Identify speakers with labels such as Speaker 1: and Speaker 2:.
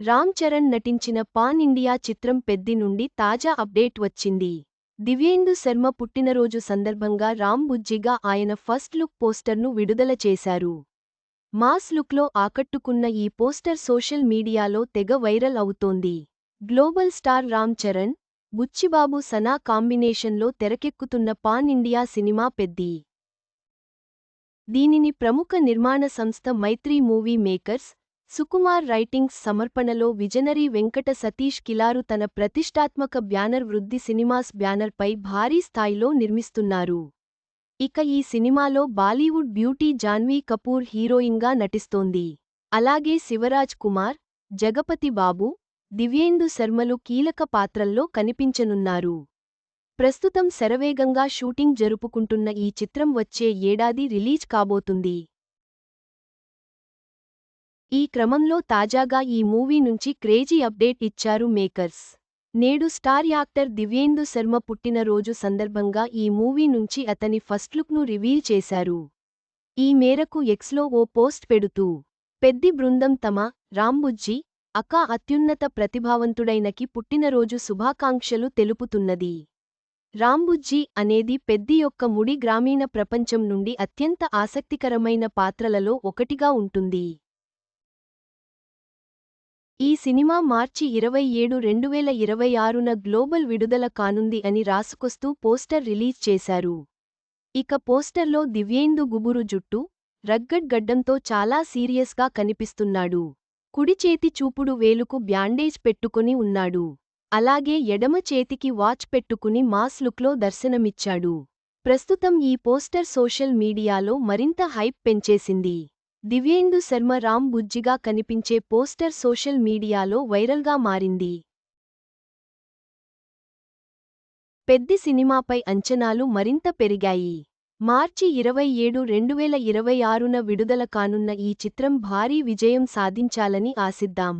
Speaker 1: రామ్ చరణ్ నటించిన pan India చిత్రం పెద్ది నుండి తాజా అప్డేట్ వచ్చింది. దివ్యేందు శర్మ పుట్టినరోజు సందర్భంగా రామ్ బుజ్జిగా ఆయన ఫస్ట్ లుక్ పోస్టర్ను విడుదల చేశారు. మాస్ లుక్లో ఆకట్టుకున్న ఈ పోస్టర్ సోషల్ మీడియాలో తెగ వైరల్ అవుతోంది. గ్లోబల్ స్టార్ రామ్ చరణ్, బుచ్చిబాబు సనా కాంబినేషన్లో తెరకెక్కుతున్న పాన్ ఇండియా సినిమా పెద్ది. దీనిని ప్రముఖ నిర్మాణ సంస్థ Mythri movie makers, Sukumar writings సమర్పణలో విజనరీ వెంకట సతీష్ కిలారు తన ప్రతిష్టాత్మక బ్యానర్ వృద్ధి సినిమాస్ బ్యానర్పై భారీ స్థాయిలో నిర్మిస్తున్నారు. ఇక ఈ సినిమాలో బాలీవుడ్ బ్యూటీ జాన్వీ కపూర్ హీరోయిన్గా నటిస్తోంది. అలాగే శివరాజ్ కుమార్, జగపతి బాబు, దివ్యేందు శర్మలు కీలక పాత్రల్లో కనిపించనున్నారు. ప్రస్తుతం శరవేగంగా షూటింగ్ జరుపుకుంటున్న ఈ చిత్రం వచ్చే ఏడాది రిలీజ్ కాబోతుంది. ఈ క్రమంలో తాజాగా ఈ మూవీ నుంచి క్రేజీ అప్డేట్ ఇచ్చారు మేకర్స్. నేడు స్టార్ యాక్టర్ దివ్యేందు శర్మ పుట్టినరోజు సందర్భంగా ఈ మూవీ నుంచి అతని ఫస్ట్ లుక్ను రివీల్ చేశారు. ఈ మేరకు ఎక్స్లో ఓ పోస్ట్ పెడుతూ, పెద్ది బృందం తమ రాంబుజ్జి అక్క అత్యున్నత ప్రతిభావంతుడైనకి పుట్టినరోజు శుభాకాంక్షలు తెలుపుతున్నది. రాంబుజ్జి అనేది పెద్ది యొక్క ముడి గ్రామీణ ప్రపంచం నుండి అత్యంత ఆసక్తికరమైన పాత్రలలో ఒకటిగా ఉంటుంది. ఈ సినిమా మార్చి 27, 2026న గ్లోబల్ విడుదల కానుంది అని రాసుకొస్తూ పోస్టర్ రిలీజ్ చేశారు. ఇక పోస్టర్లో దివ్యేందు గుబురు జుట్టు, రగ్గడ్ గడ్డంతో చాలా సీరియస్గా కనిపిస్తున్నాడు. కుడి చేతి చూపుడు వేలుకు బ్యాండేజ్ పెట్టుకుని ఉన్నాడు. అలాగే ఎడమ చేతికి వాచ్ పెట్టుకుని మాస్ లుక్లో దర్శనమిచ్చాడు. ప్రస్తుతం ఈ పోస్టర్ సోషల్ మీడియాలో మరింత హైప్ పెంచేసింది. దివ్యేందు శర్మ రామ్ బుజ్జిగా కనిపించే పోస్టర్ సోషల్ మీడియాలో వైరల్గా మారింది. పెద్ది సినిమాపై అంచనాలు మరింత పెరిగాయి. మార్చి 27, 2026న విడుదల కానున్న ఈ చిత్రం భారీ విజయం సాధించాలని ఆశిద్దాం.